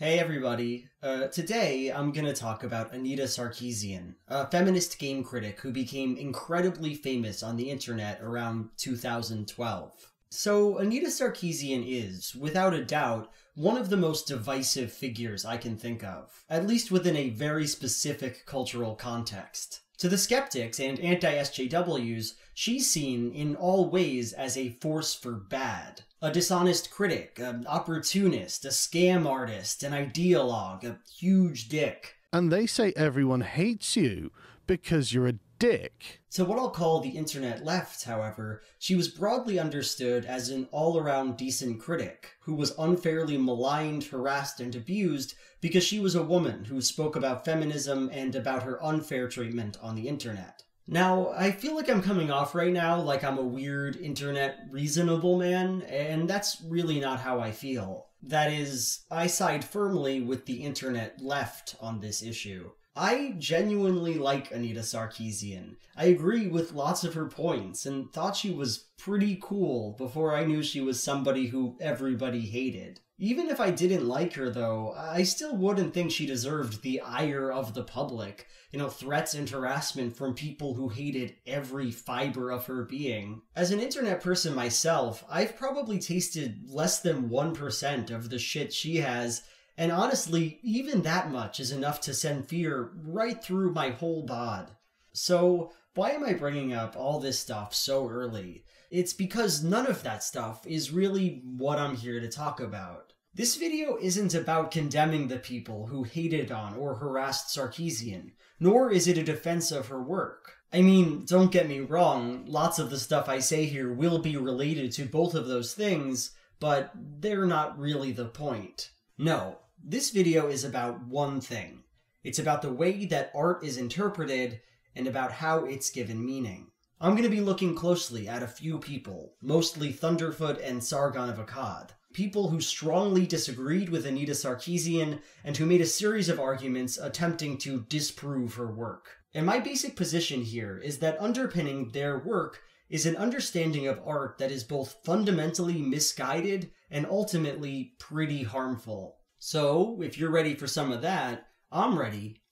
Hey everybody, today I'm gonna talk about Anita Sarkeesian, a feminist game critic who became incredibly famous on the internet around 2012. So Anita Sarkeesian is, without a doubt, one of the most divisive figures I can think of, at least within a very specific cultural context. To the skeptics and anti-SJWs, she's seen in all ways as a force for bad. A dishonest critic, an opportunist, a scam artist, an ideologue, a huge dick. And they say everyone hates you because you're a dick. To what I'll call the internet left, however, she was broadly understood as an all-around decent critic, who was unfairly maligned, harassed, and abused because she was a woman who spoke about feminism and about her unfair treatment on the internet. Now, I feel like I'm coming off right now like I'm a weird internet reasonable man, and that's really not how I feel. That is, I side firmly with the internet left on this issue. I genuinely like Anita Sarkeesian. I agree with lots of her points, and thought she was pretty cool before I knew she was somebody who everybody hated. Even if I didn't like her, though, I still wouldn't think she deserved the ire of the public. Threats and harassment from people who hated every fiber of her being. As an internet person myself, I've probably tasted less than 1% of the shit she has, and honestly, even that much is enough to send fear right through my whole bod. So, why am I bringing up all this stuff so early? It's because none of that stuff is really what I'm here to talk about. This video isn't about condemning the people who hated on or harassed Sarkeesian, nor is it a defense of her work. I mean, don't get me wrong, lots of the stuff I say here will be related to both of those things, but they're not really the point. No, this video is about one thing. It's about the way that art is interpreted and about how it's given meaning. I'm going to be looking closely at a few people, mostly Thunderfoot and Sargon of Akkad. People who strongly disagreed with Anita Sarkeesian and who made a series of arguments attempting to disprove her work. And my basic position here is that underpinning their work is an understanding of art that is both fundamentally misguided and ultimately pretty harmful. So, if you're ready for some of that, I'm ready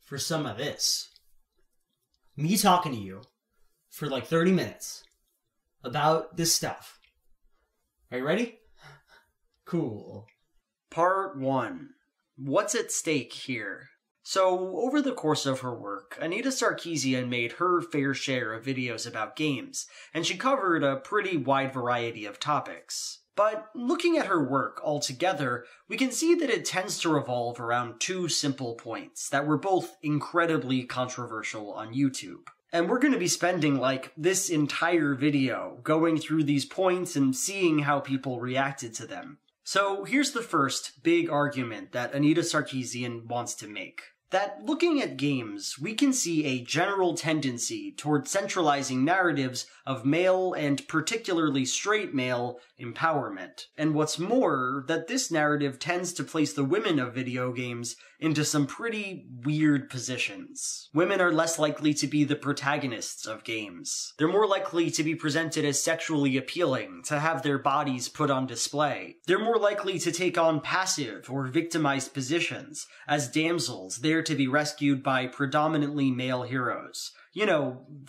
for some of this. Me talking to you for like 30 minutes about this stuff. Are you ready? Cool. Part 1. What's at stake here? So, over the course of her work, Anita Sarkeesian made her fair share of videos about games, and she covered a pretty wide variety of topics. But looking at her work altogether, we can see that it tends to revolve around two simple points that were both incredibly controversial on YouTube. And we're going to be spending like this entire video going through these points and seeing how people reacted to them. So here's the first big argument that Anita Sarkeesian wants to make. That looking at games, we can see a general tendency toward centralizing narratives of male and particularly straight male empowerment. And what's more, that this narrative tends to place the women of video games into some pretty weird positions. Women are less likely to be the protagonists of games. They're more likely to be presented as sexually appealing, to have their bodies put on display. They're more likely to take on passive or victimized positions, as damsels there to be rescued by predominantly male heroes.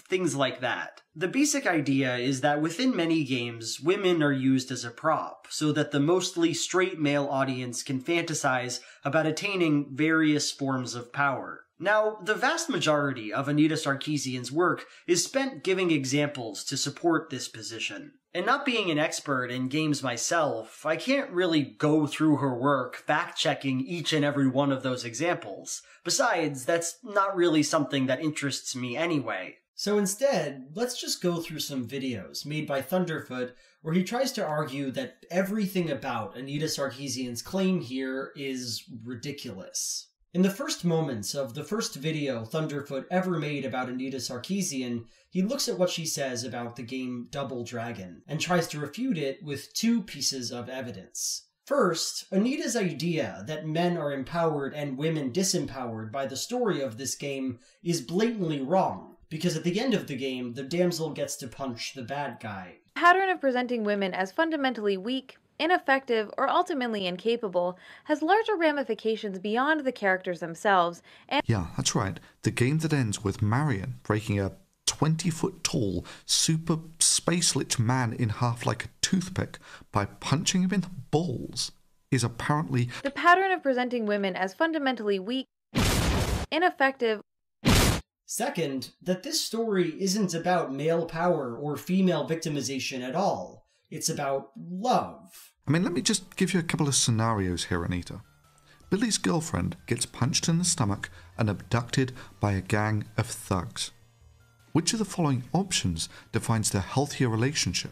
Things like that. The basic idea is that within many games, women are used as a prop, so that the mostly straight male audience can fantasize about attaining various forms of power. Now, the vast majority of Anita Sarkeesian's work is spent giving examples to support this position. And not being an expert in games myself, I can't really go through her work fact-checking each and every one of those examples. Besides, that's not really something that interests me anyway. So instead, let's just go through some videos made by Thunderfoot where he tries to argue that everything about Anita Sarkeesian's claim here is ridiculous. In the first moments of the first video Thunderfoot ever made about Anita Sarkeesian, he looks at what she says about the game Double Dragon, and tries to refute it with two pieces of evidence. First, Anita's idea that men are empowered and women disempowered by the story of this game is blatantly wrong, because at the end of the game, the damsel gets to punch the bad guy. Pattern of presenting women as fundamentally weak, ineffective, or ultimately incapable has larger ramifications beyond the characters themselves. And Yeah, that's right. The game that ends with Marion breaking a 20-foot tall, super space-lit man in half like a toothpick by punching him in the balls is apparently the pattern of presenting women as fundamentally weak, ineffective. Second, that this story isn't about male power or female victimization at all. It's about love. I mean, let me just give you a couple of scenarios here, Anita. Billy's girlfriend gets punched in the stomach and abducted by a gang of thugs. Which of the following options defines the healthier relationship?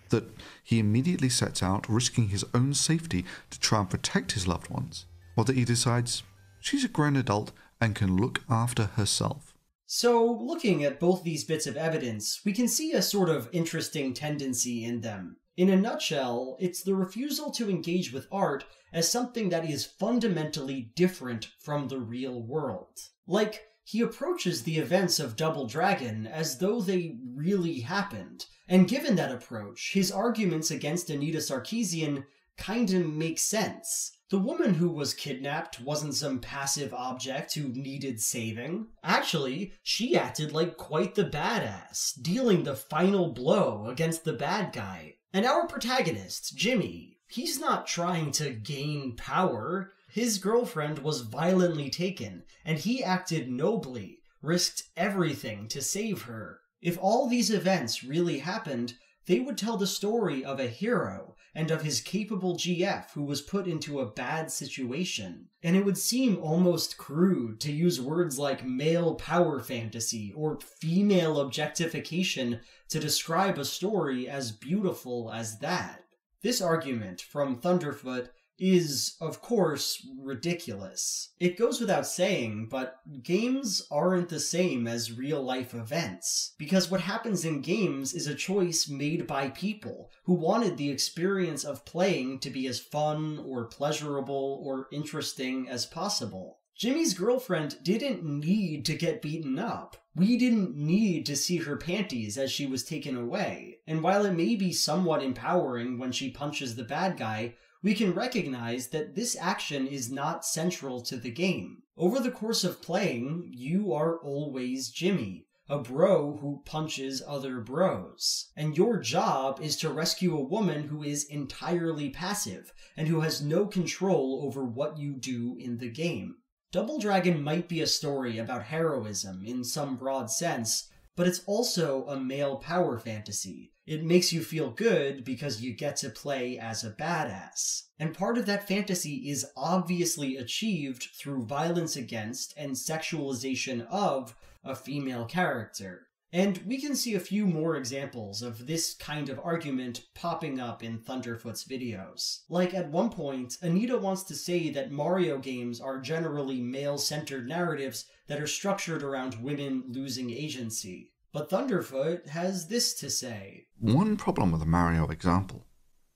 That he immediately sets out, risking his own safety to try and protect his loved ones? Or that he decides she's a grown adult and can look after herself? So, looking at both these bits of evidence, we can see a sort of interesting tendency in them. In a nutshell, it's the refusal to engage with art as something that is fundamentally different from the real world. Like, he approaches the events of Double Dragon as though they really happened, and given that approach, his arguments against Anita Sarkeesian kinda make sense. The woman who was kidnapped wasn't some passive object who needed saving. Actually, she acted like quite the badass, dealing the final blow against the bad guy. And our protagonist, Jimmy, he's not trying to gain power. His girlfriend was violently taken, and he acted nobly, risked everything to save her. If all these events really happened, they would tell the story of a hero and of his capable GF who was put into a bad situation. And it would seem almost crude to use words like male power fantasy or female objectification to describe a story as beautiful as that. This argument from Thunderfoot is, of course, ridiculous. It goes without saying, but games aren't the same as real-life events, because what happens in games is a choice made by people who wanted the experience of playing to be as fun or pleasurable or interesting as possible. Jimmy's girlfriend didn't need to get beaten up. We didn't need to see her panties as she was taken away. And while it may be somewhat empowering when she punches the bad guy, we can recognize that this action is not central to the game. Over the course of playing, you are always Jimmy, a bro who punches other bros. And your job is to rescue a woman who is entirely passive, and who has no control over what you do in the game. Double Dragon might be a story about heroism in some broad sense, but it's also a male power fantasy. It makes you feel good because you get to play as a badass. And part of that fantasy is obviously achieved through violence against and sexualization of a female character. And we can see a few more examples of this kind of argument popping up in Thunderfoot's videos. Like, at one point, Anita wants to say that Mario games are generally male-centered narratives that are structured around women losing agency. But Thunderfoot has this to say. One problem with the Mario example.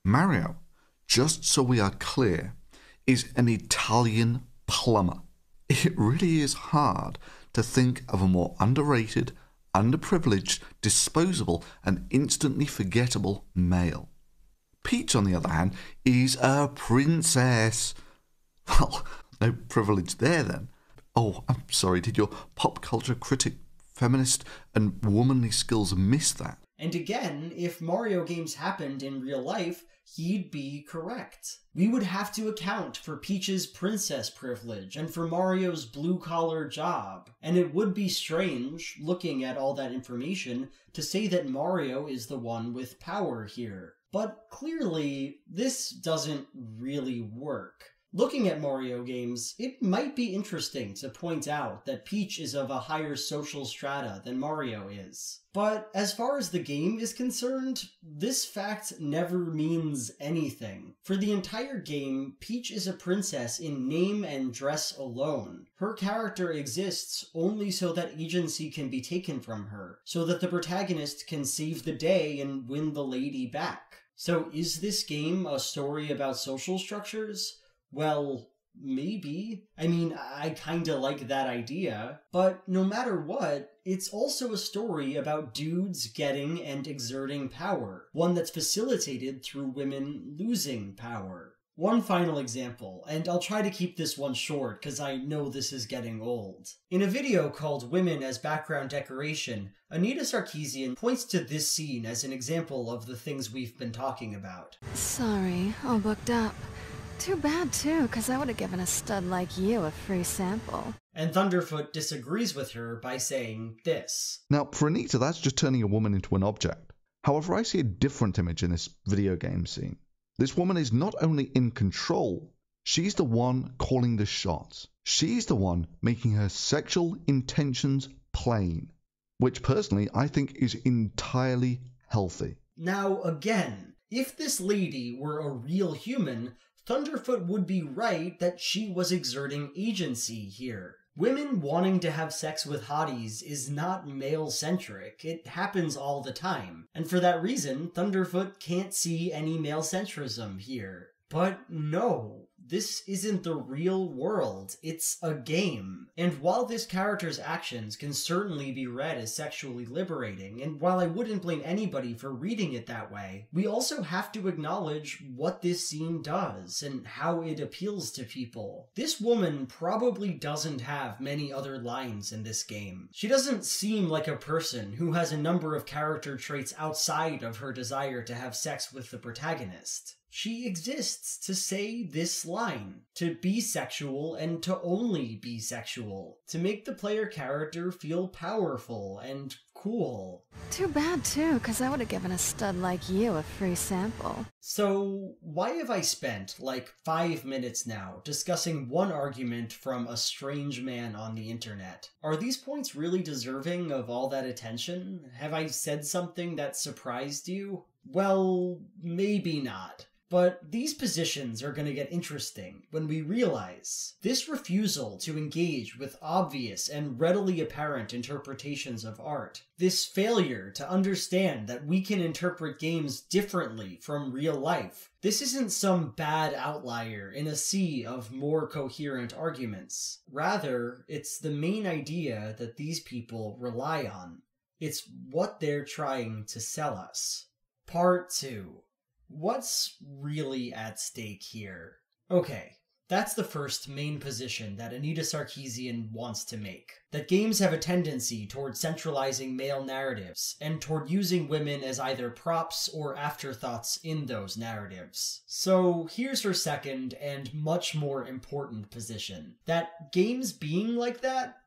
Mario, just so we are clear, is an Italian plumber. It really is hard to think of a more underrated, underprivileged, disposable, and instantly forgettable male. Peach, on the other hand, is a princess. Well, no privilege there then. Oh, I'm sorry, did your pop culture critic, feminist, and womanly skills miss that? And again, if Mario games happened in real life, he'd be correct. We would have to account for Peach's princess privilege and for Mario's blue-collar job. And it would be strange, looking at all that information, to say that Mario is the one with power here. But clearly, this doesn't really work. Looking at Mario games, it might be interesting to point out that Peach is of a higher social strata than Mario is. But as far as the game is concerned, this fact never means anything. For the entire game, Peach is a princess in name and dress alone. Her character exists only so that agency can be taken from her, so that the protagonist can save the day and win the lady back. So is this game a story about social structures? Well, maybe. I mean, I kinda like that idea. But no matter what, it's also a story about dudes getting and exerting power, one that's facilitated through women losing power. One final example, and I'll try to keep this one short because I know this is getting old. In a video called Women as Background Decoration, Anita Sarkeesian points to this scene as an example of the things we've been talking about. Sorry, all booked up. Too bad too, because I would have given a stud like you a free sample. And Thunderfoot disagrees with her by saying this. Now, for Anita, that's just turning a woman into an object. However, I see a different image in this video game scene. This woman is not only in control, she's the one calling the shots. She's the one making her sexual intentions plain, which personally I think is entirely healthy. Now again, if this lady were a real human, Thunderfoot would be right that she was exerting agency here. Women wanting to have sex with hotties is not male-centric. It happens all the time. And for that reason, Thunderfoot can't see any male-centrism here. But no, this isn't the real world. It's a game. And while this character's actions can certainly be read as sexually liberating, and while I wouldn't blame anybody for reading it that way, we also have to acknowledge what this scene does and how it appeals to people. This woman probably doesn't have many other lines in this game. She doesn't seem like a person who has a number of character traits outside of her desire to have sex with the protagonist. She exists to say this line, to be sexual and to only be sexual, to make the player character feel powerful and cool. Too bad too, because I would have given a stud like you a free sample. So, why have I spent like 5 minutes now discussing one argument from a strange man on the internet? Are these points really deserving of all that attention? Have I said something that surprised you? Well, maybe not. But these positions are going to get interesting when we realize this refusal to engage with obvious and readily apparent interpretations of art, this failure to understand that we can interpret games differently from real life, this isn't some bad outlier in a sea of more coherent arguments. Rather, it's the main idea that these people rely on. It's what they're trying to sell us. Part 2. What's really at stake here? Okay, that's the first main position that Anita Sarkeesian wants to make. That games have a tendency toward centralizing male narratives, and toward using women as either props or afterthoughts in those narratives. So here's her second and much more important position. That games being like that,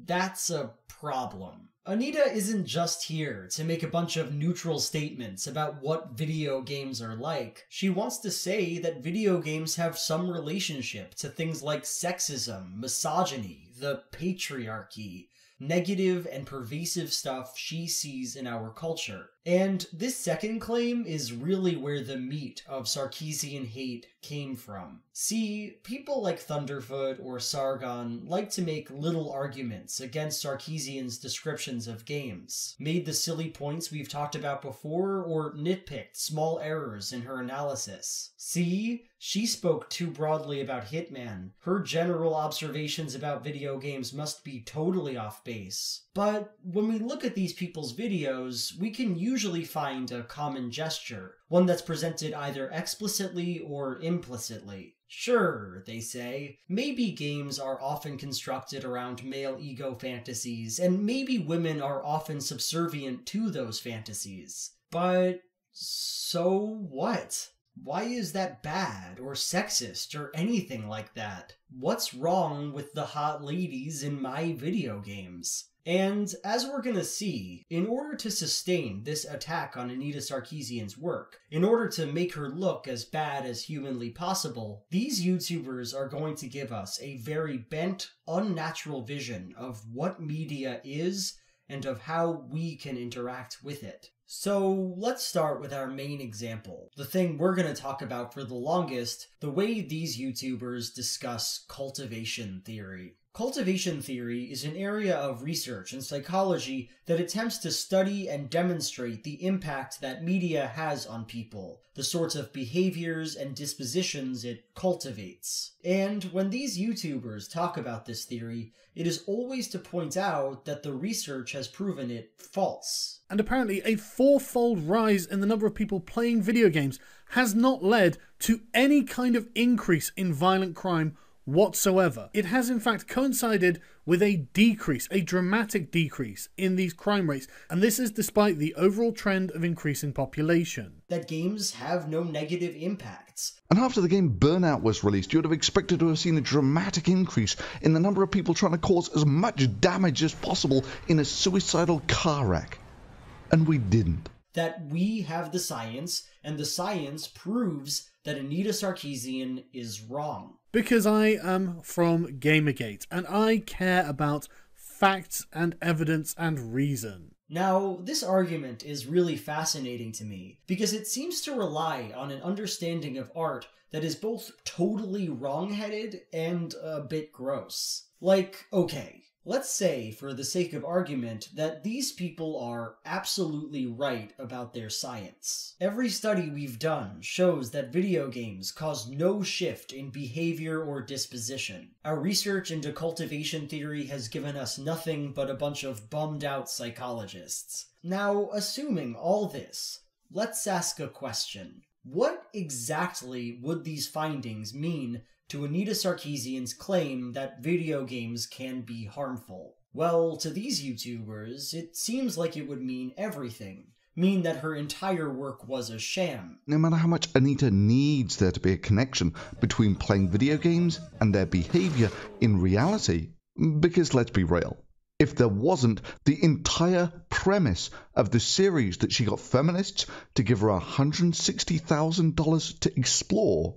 that's a problem. Anita isn't just here to make a bunch of neutral statements about what video games are like. She wants to say that video games have some relationship to things like sexism, misogyny, the patriarchy, negative and pervasive stuff she sees in our culture. And this second claim is really where the meat of Sarkeesian hate came from. See, people like Thunderfoot or Sargon like to make little arguments against Sarkeesian's descriptions of games, made the silly points we've talked about before, or nitpicked small errors in her analysis. See, she spoke too broadly about Hitman. Her general observations about video games must be totally off base. But when we look at these people's videos, we can usually find a common gesture, one that's presented either explicitly or implicitly. Sure, they say, maybe games are often constructed around male ego fantasies, and maybe women are often subservient to those fantasies. But so what? Why is that bad or sexist or anything like that? What's wrong with the hot ladies in my video games? And as we're gonna see, in order to sustain this attack on Anita Sarkeesian's work, in order to make her look as bad as humanly possible, these YouTubers are going to give us a very bent, unnatural vision of what media is and of how we can interact with it. So let's start with our main example, the thing we're going to talk about for the longest, the way these YouTubers discuss cultivation theory. Cultivation theory is an area of research in psychology that attempts to study and demonstrate the impact that media has on people, the sorts of behaviors and dispositions it cultivates. And when these YouTubers talk about this theory, it is always to point out that the research has proven it false. And apparently a fourfold rise in the number of people playing video games has not led to any kind of increase in violent crime whatsoever. It has in fact coincided with a decrease, a dramatic decrease in these crime rates, and this is despite the overall trend of increasing population. That games have no negative impacts. And after the game Burnout was released, you would have expected to have seen a dramatic increase in the number of people trying to cause as much damage as possible in a suicidal car wreck. And we didn't. That we have the science, and the science proves that Anita Sarkeesian is wrong. Because I am from Gamergate, and I care about facts and evidence and reason. Now, this argument is really fascinating to me, because it seems to rely on an understanding of art that is both totally wrong-headed and a bit gross. Like, okay, let's say, for the sake of argument, that these people are absolutely right about their science. Every study we've done shows that video games cause no shift in behavior or disposition. Our research into cultivation theory has given us nothing but a bunch of bummed-out psychologists. Now, assuming all this, let's ask a question. What exactly would these findings mean to Anita Sarkeesian's claim that video games can be harmful? Well, to these YouTubers, it seems like it would mean everything. Mean that her entire work was a sham. No matter how much Anita needs there to be a connection between playing video games and their behavior in reality, because let's be real, if there wasn't, the entire premise of the series that she got feminists to give her $160,000 to explore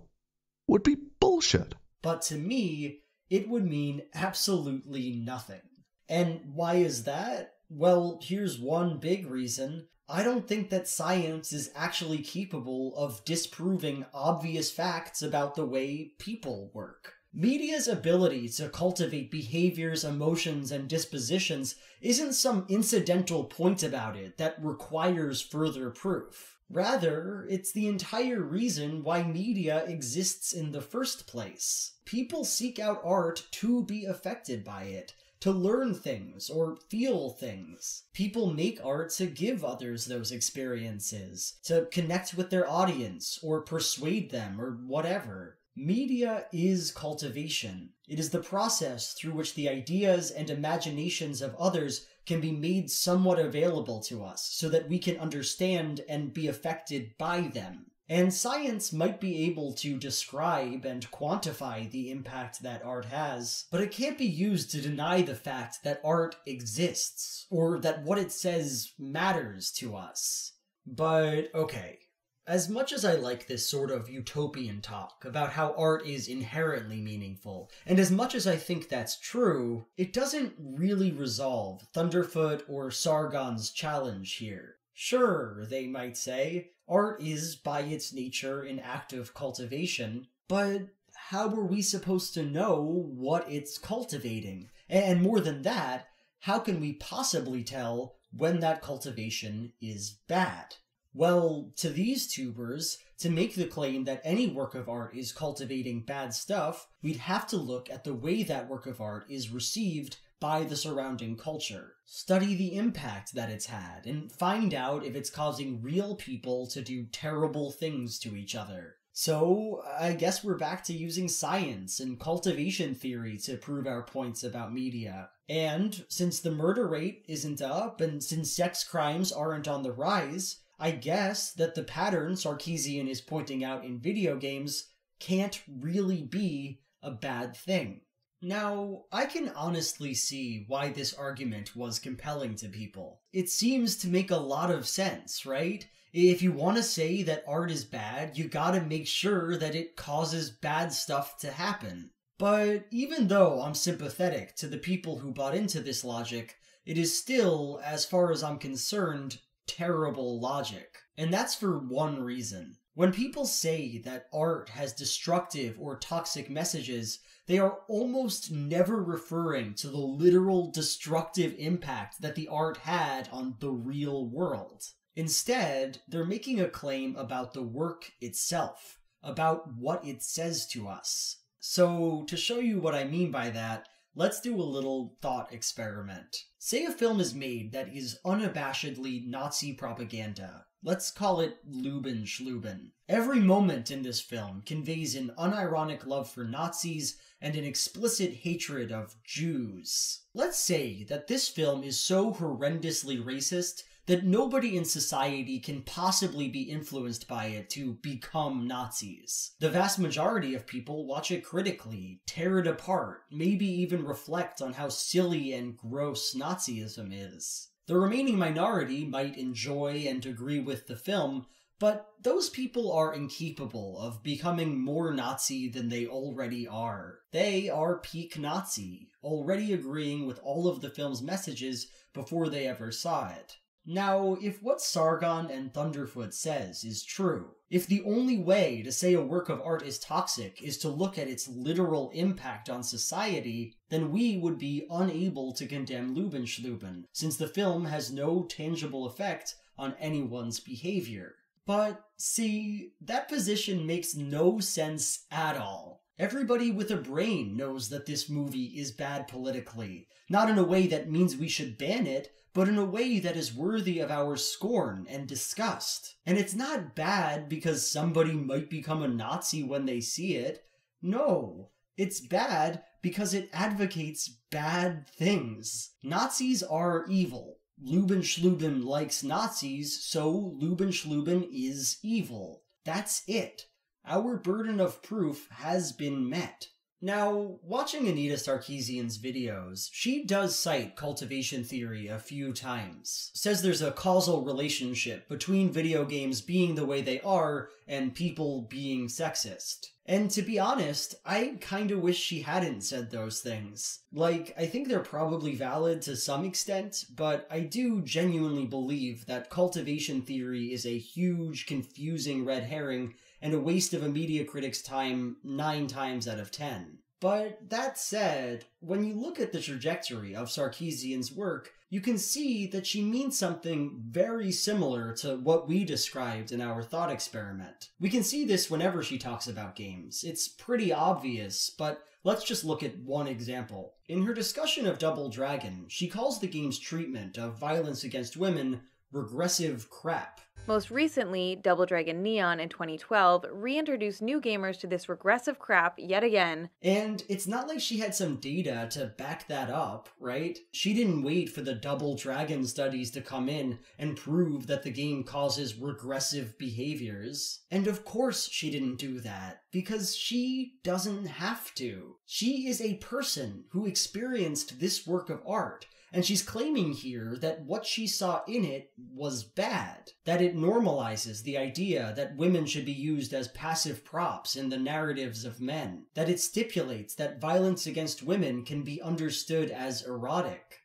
would be bullshit. But to me, it would mean absolutely nothing. And why is that? Well, here's one big reason. I don't think that science is actually capable of disproving obvious facts about the way people work. Media's ability to cultivate behaviors, emotions, and dispositions isn't some incidental point about it that requires further proof. Rather, it's the entire reason why media exists in the first place. People seek out art to be affected by it, to learn things or feel things. People make art to give others those experiences, to connect with their audience, or persuade them, or whatever. Media is cultivation. It is the process through which the ideas and imaginations of others can be made somewhat available to us, so that we can understand and be affected by them. And science might be able to describe and quantify the impact that art has, but it can't be used to deny the fact that art exists, or that what it says matters to us. But, okay. As much as I like this sort of utopian talk about how art is inherently meaningful, and as much as I think that's true, it doesn't really resolve Thunderfoot or Sargon's challenge here. Sure, they might say, art is by its nature an act of cultivation, but how are we supposed to know what it's cultivating? And more than that, how can we possibly tell when that cultivation is bad? Well, to these tubers, to make the claim that any work of art is cultivating bad stuff, we'd have to look at the way that work of art is received by the surrounding culture. Study the impact that it's had, and find out if it's causing real people to do terrible things to each other. So, I guess we're back to using science and cultivation theory to prove our points about media. And, since the murder rate isn't up, and since sex crimes aren't on the rise, I guess that the pattern Sarkeesian is pointing out in video games can't really be a bad thing. Now, I can honestly see why this argument was compelling to people. It seems to make a lot of sense, right? If you want to say that art is bad, you gotta make sure that it causes bad stuff to happen. But even though I'm sympathetic to the people who bought into this logic, it is still, as far as I'm concerned, terrible logic. And that's for one reason. When people say that art has destructive or toxic messages, they are almost never referring to the literal destructive impact that the art had on the real world. Instead, they're making a claim about the work itself, about what it says to us. So, to show you what I mean by that, let's do a little thought experiment. Say a film is made that is unabashedly Nazi propaganda. Let's call it Lubin Schlubin. Every moment in this film conveys an unironic love for Nazis and an explicit hatred of Jews. Let's say that this film is so horrendously racist that nobody in society can possibly be influenced by it to become Nazis. The vast majority of people watch it critically, tear it apart, maybe even reflect on how silly and gross Nazism is. The remaining minority might enjoy and agree with the film, but those people are incapable of becoming more Nazi than they already are. They are peak Nazi, already agreeing with all of the film's messages before they ever saw it. Now, if what Sargon and Thunderfoot says is true, if the only way to say a work of art is toxic is to look at its literal impact on society, then we would be unable to condemn Lubin Schlubin, since the film has no tangible effect on anyone's behavior. But, see, that position makes no sense at all. Everybody with a brain knows that this movie is bad politically, not in a way that means we should ban it, but in a way that is worthy of our scorn and disgust. And it's not bad because somebody might become a Nazi when they see it. No, it's bad because it advocates bad things. Nazis are evil. Lubin Schlubin likes Nazis, so Lubin Schlubin is evil. That's it. Our burden of proof has been met. Now, watching Anita Sarkeesian's videos, she does cite cultivation theory a few times. Says there's a causal relationship between video games being the way they are and people being sexist. And to be honest, I kinda wish she hadn't said those things. Like, I think they're probably valid to some extent, but I do genuinely believe that cultivation theory is a huge, confusing red herring and a waste of a media critic's time 9 times out of 10. But that said, when you look at the trajectory of Sarkeesian's work, you can see that she means something very similar to what we described in our thought experiment. We can see this whenever she talks about games. It's pretty obvious, but let's just look at one example. In her discussion of Double Dragon, she calls the game's treatment of violence against women regressive crap. Most recently, Double Dragon Neon in 2012 reintroduced new gamers to this regressive crap yet again. And it's not like she had some data to back that up, right? She didn't wait for the Double Dragon studies to come in and prove that the game causes regressive behaviors. And of course she didn't do that, because she doesn't have to. She is a person who experienced this work of art, and she's claiming here that what she saw in it was bad, that it normalizes the idea that women should be used as passive props in the narratives of men, that it stipulates that violence against women can be understood as erotic.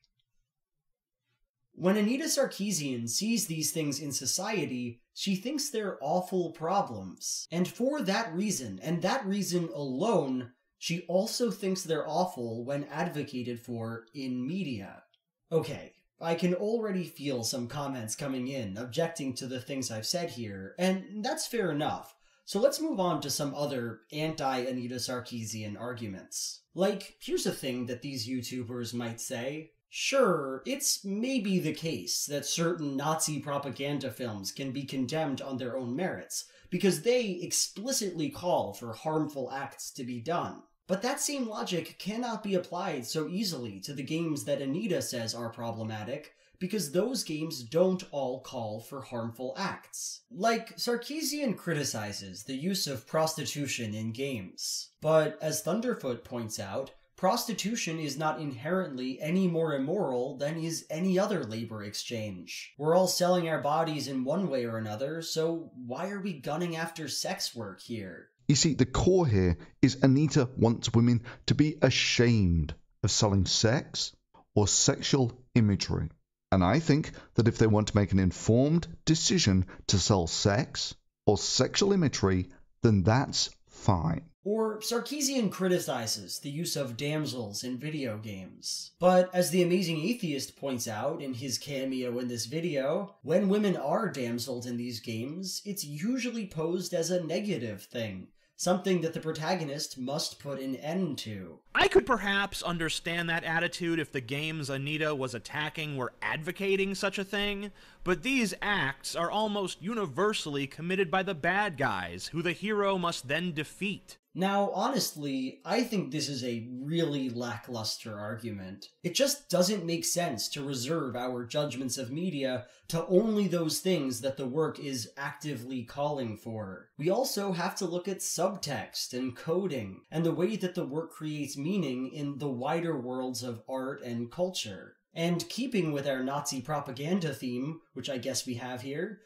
When Anita Sarkeesian sees these things in society, she thinks they're awful problems. And for that reason, and that reason alone, she also thinks they're awful when advocated for in media. Okay, I can already feel some comments coming in objecting to the things I've said here, and that's fair enough. So let's move on to some other anti-Anita Sarkeesian arguments. Like, here's a thing that these YouTubers might say. Sure, it's maybe the case that certain Nazi propaganda films can be condemned on their own merits, because they explicitly call for harmful acts to be done. But that same logic cannot be applied so easily to the games that Anita says are problematic, because those games don't all call for harmful acts. Like, Sarkeesian criticizes the use of prostitution in games. But as Thunderfoot points out, prostitution is not inherently any more immoral than is any other labor exchange. We're all selling our bodies in one way or another, so why are we gunning after sex work here? You see, the core here is Anita wants women to be ashamed of selling sex or sexual imagery. And I think that if they want to make an informed decision to sell sex or sexual imagery, then that's fine. Or Sarkeesian criticizes the use of damsels in video games. But as the Amazing Atheist points out in his cameo in this video, when women are damseled in these games, it's usually posed as a negative thing, something that the protagonist must put an end to. I could perhaps understand that attitude if the games Anita was attacking were advocating such a thing, but these acts are almost universally committed by the bad guys, who the hero must then defeat. Now, honestly, I think this is a really lackluster argument. It just doesn't make sense to reserve our judgments of media to only those things that the work is actively calling for. We also have to look at subtext and coding, and the way that the work creates meaning in the wider worlds of art and culture. And keeping with our Nazi propaganda theme, which I guess we have here,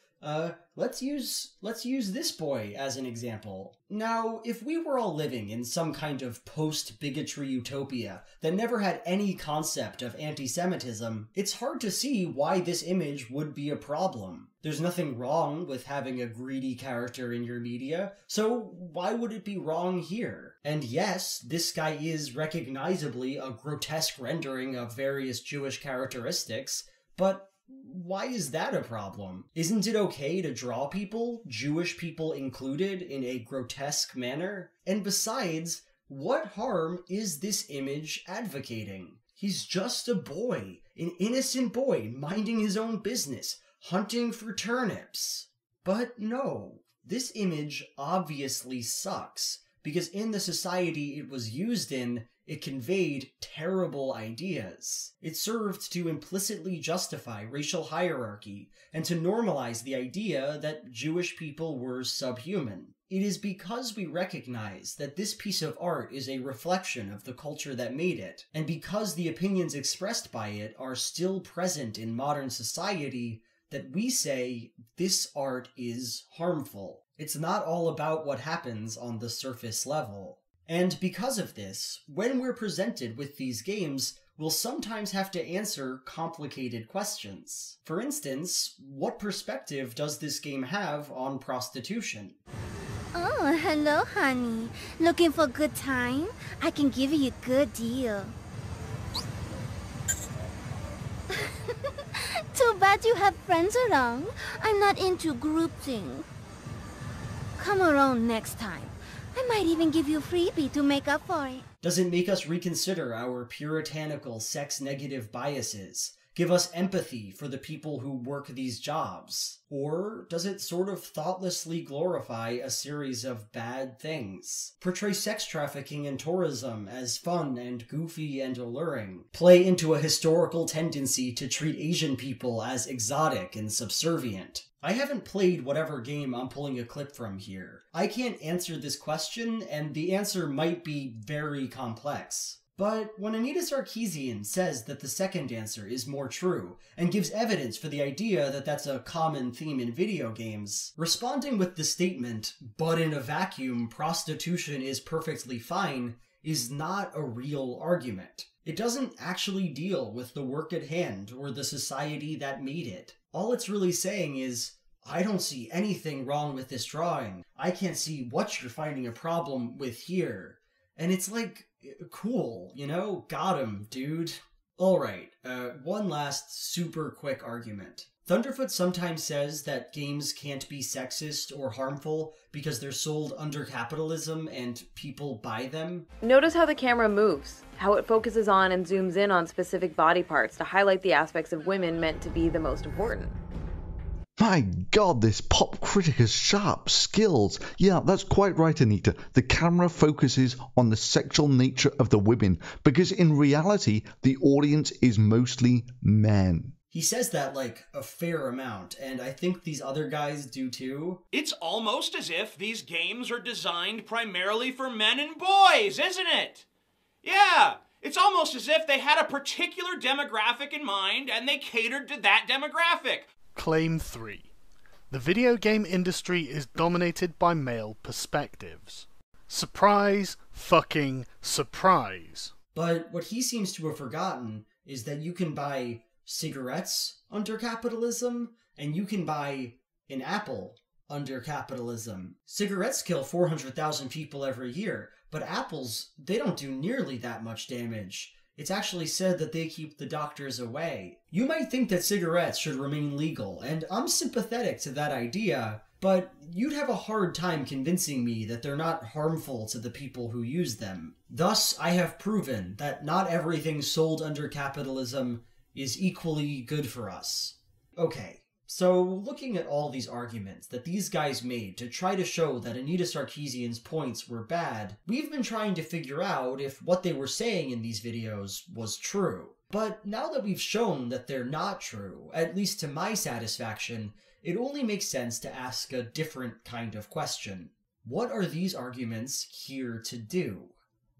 let's use this boy as an example. Now, if we were all living in some kind of post-bigotry utopia that never had any concept of anti-Semitism, it's hard to see why this image would be a problem. There's nothing wrong with having a greedy character in your media, so why would it be wrong here? And yes, this guy is recognizably a grotesque rendering of various Jewish characteristics, but why is that a problem? Isn't it okay to draw people, Jewish people included, in a grotesque manner? And besides, what harm is this image advocating? He's just a boy, an innocent boy minding his own business, hunting for turnips. But no, this image obviously sucks, because in the society it was used in, it conveyed terrible ideas. It served to implicitly justify racial hierarchy and to normalize the idea that Jewish people were subhuman. It is because we recognize that this piece of art is a reflection of the culture that made it, and because the opinions expressed by it are still present in modern society, that we say this art is harmful. It's not all about what happens on the surface level. And because of this, when we're presented with these games, we'll sometimes have to answer complicated questions. For instance, what perspective does this game have on prostitution? Oh, hello, honey. Looking for a good time? I can give you a good deal. Too bad you have friends around. I'm not into groupthink. Come around next time. I might even give you a freebie to make up for it. Does it make us reconsider our puritanical, sex-negative biases? Give us empathy for the people who work these jobs? Or does it sort of thoughtlessly glorify a series of bad things? Portray sex trafficking and tourism as fun and goofy and alluring? Play into a historical tendency to treat Asian people as exotic and subservient? I haven't played whatever game I'm pulling a clip from here. I can't answer this question, and the answer might be very complex. But when Anita Sarkeesian says that the second answer is more true, and gives evidence for the idea that that's a common theme in video games, responding with the statement, "but in a vacuum, prostitution is perfectly fine," is not a real argument. It doesn't actually deal with the work at hand or the society that made it. All it's really saying is, I don't see anything wrong with this drawing. I can't see what you're finding a problem with here. And it's like, cool, you know? Got him, dude. Alright, one last super quick argument. Thunderfoot sometimes says that games can't be sexist or harmful because they're sold under capitalism and people buy them. Notice how the camera moves, how it focuses on and zooms in on specific body parts to highlight the aspects of women meant to be the most important. My God, this pop critic has sharp skills. Yeah, that's quite right, Anita. The camera focuses on the sexual nature of the women, because in reality, the audience is mostly men. He says that like a fair amount, and I think these other guys do too. It's almost as if these games are designed primarily for men and boys, isn't it? Yeah, it's almost as if they had a particular demographic in mind and they catered to that demographic. Claim 3. The video game industry is dominated by male perspectives. Surprise, fucking surprise. But what he seems to have forgotten is that you can buy cigarettes under capitalism, and you can buy an apple under capitalism. Cigarettes kill 400,000 people every year, but apples, they don't do nearly that much damage. It's actually said that they keep the doctors away. You might think that cigarettes should remain legal, and I'm sympathetic to that idea, but you'd have a hard time convincing me that they're not harmful to the people who use them. Thus, I have proven that not everything sold under capitalism is equally good for us. Okay, so looking at all these arguments that these guys made to try to show that Anita Sarkeesian's points were bad, we've been trying to figure out if what they were saying in these videos was true. But now that we've shown that they're not true, at least to my satisfaction, it only makes sense to ask a different kind of question. What are these arguments here to do?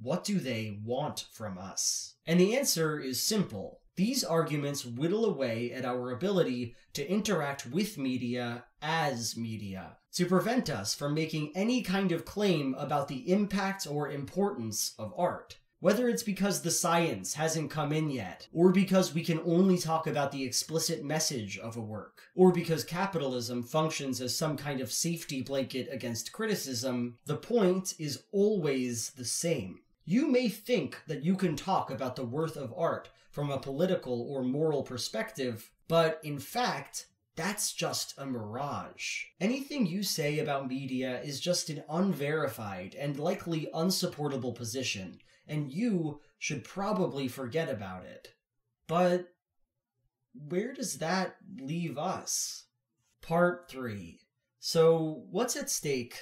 What do they want from us? And the answer is simple. These arguments whittle away at our ability to interact with media as media, to prevent us from making any kind of claim about the impact or importance of art. Whether it's because the science hasn't come in yet, or because we can only talk about the explicit message of a work, or because capitalism functions as some kind of safety blanket against criticism, the point is always the same. You may think that you can talk about the worth of art from a political or moral perspective, but in fact, that's just a mirage. Anything you say about media is just an unverified and likely unsupportable position, and you should probably forget about it. But where does that leave us? Part 3. So, what's at stake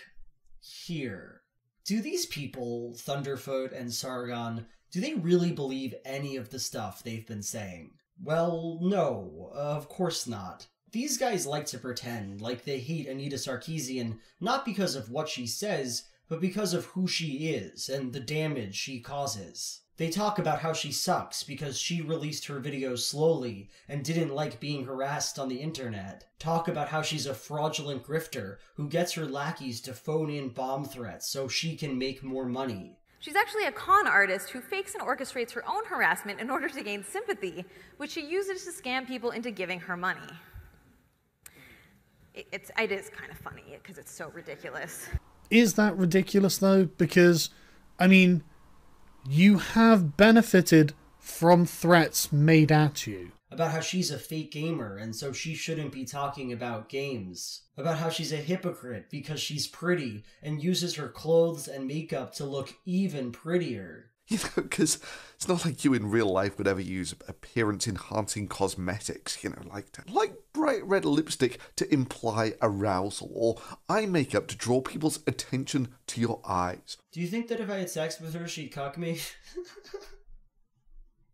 here? Do these people, Thunderfoot and Sargon, do they really believe any of the stuff they've been saying? Well, no, of course not. These guys like to pretend like they hate Anita Sarkeesian not because of what she says, but because of who she is and the damage she causes. They talk about how she sucks because she released her videos slowly and didn't like being harassed on the internet. Talk about how she's a fraudulent grifter who gets her lackeys to phone in bomb threats so she can make more money. She's actually a con artist who fakes and orchestrates her own harassment in order to gain sympathy, which she uses to scam people into giving her money. It is kind of funny because it's so ridiculous. Is that ridiculous though? Because, I mean, you have benefited from threats made at you. About how she's a fake gamer and so she shouldn't be talking about games. About how she's a hypocrite because she's pretty and uses her clothes and makeup to look even prettier. You know, because it's not like you in real life would ever use appearance-enhancing cosmetics, you know, like bright red lipstick to imply arousal, or eye makeup to draw people's attention to your eyes. Do you think that if I had sex with her, she'd cuck me?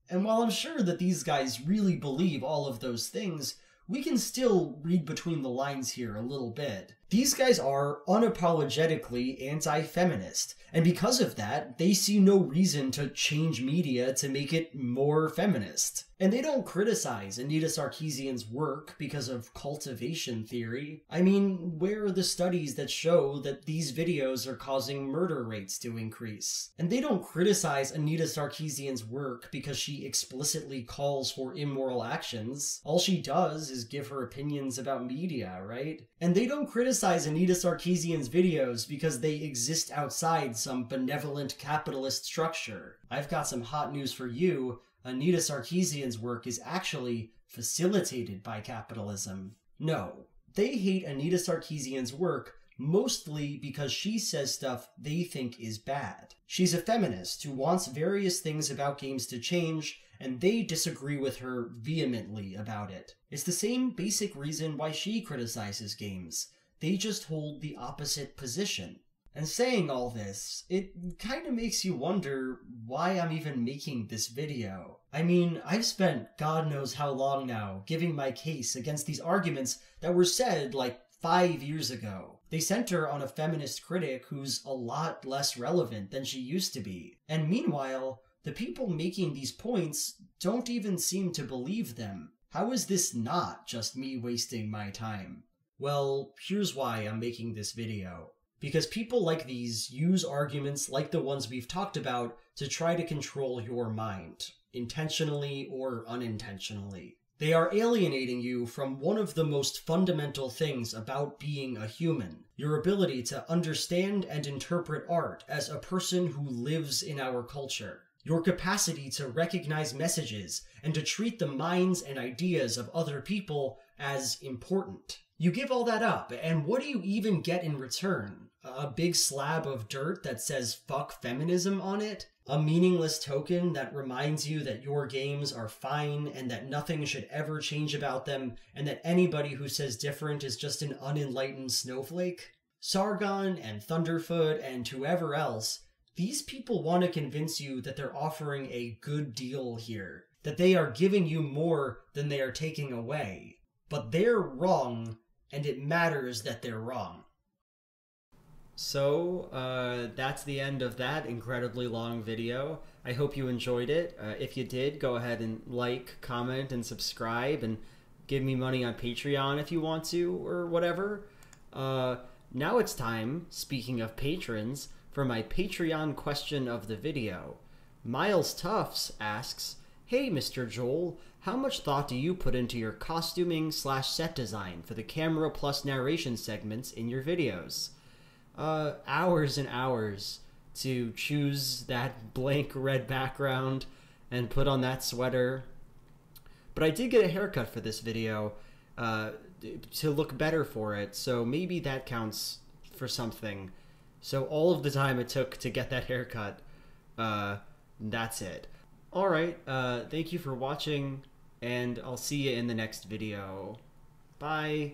And while I'm sure that these guys really believe all of those things, we can still read between the lines here a little bit. These guys are unapologetically anti-feminist, and because of that, they see no reason to change media to make it more feminist. And they don't criticize Anita Sarkeesian's work because of cultivation theory. I mean, where are the studies that show that these videos are causing murder rates to increase? And they don't criticize Anita Sarkeesian's work because she explicitly calls for immoral actions. All she does is give her opinions about media, right? And they don't criticize Anita Sarkeesian's videos because they exist outside some benevolent capitalist structure. I've got some hot news for you. Anita Sarkeesian's work is actually facilitated by capitalism. No, they hate Anita Sarkeesian's work mostly because she says stuff they think is bad. She's a feminist who wants various things about games to change, and they disagree with her vehemently about it. It's the same basic reason why she criticizes games. They just hold the opposite position. And saying all this, it kind of makes you wonder why I'm even making this video. I mean, I've spent God knows how long now giving my case against these arguments that were said like 5 years ago. They center on a feminist critic who's a lot less relevant than she used to be. And meanwhile, the people making these points don't even seem to believe them. How is this not just me wasting my time? Well, here's why I'm making this video. Because people like these use arguments like the ones we've talked about to try to control your mind, intentionally or unintentionally. They are alienating you from one of the most fundamental things about being a human, your ability to understand and interpret art as a person who lives in our culture, your capacity to recognize messages and to treat the minds and ideas of other people as important. You give all that up, and what do you even get in return? A big slab of dirt that says "fuck feminism" on it? A meaningless token that reminds you that your games are fine and that nothing should ever change about them, and that anybody who says different is just an unenlightened snowflake? Sargon and Thunderfoot and whoever else, these people want to convince you that they're offering a good deal here, that they are giving you more than they are taking away. But they're wrong, and it matters that they're wrong. So, that's the end of that incredibly long video. I hope you enjoyed it. If you did, go ahead and like, comment, and subscribe, and give me money on Patreon if you want to, or whatever. Now it's time, speaking of patrons, for my Patreon question of the video. Miles Tufts asks, "Hey Mr. Joel, how much thought do you put into your costuming / set design for the camera plus narration segments in your videos?" Hours and hours to choose that blank red background and put on that sweater. But I did get a haircut for this video to look better for it, so maybe that counts for something. So all of the time it took to get that haircut, that's it. Alright, thank you for watching, and I'll see you in the next video. Bye!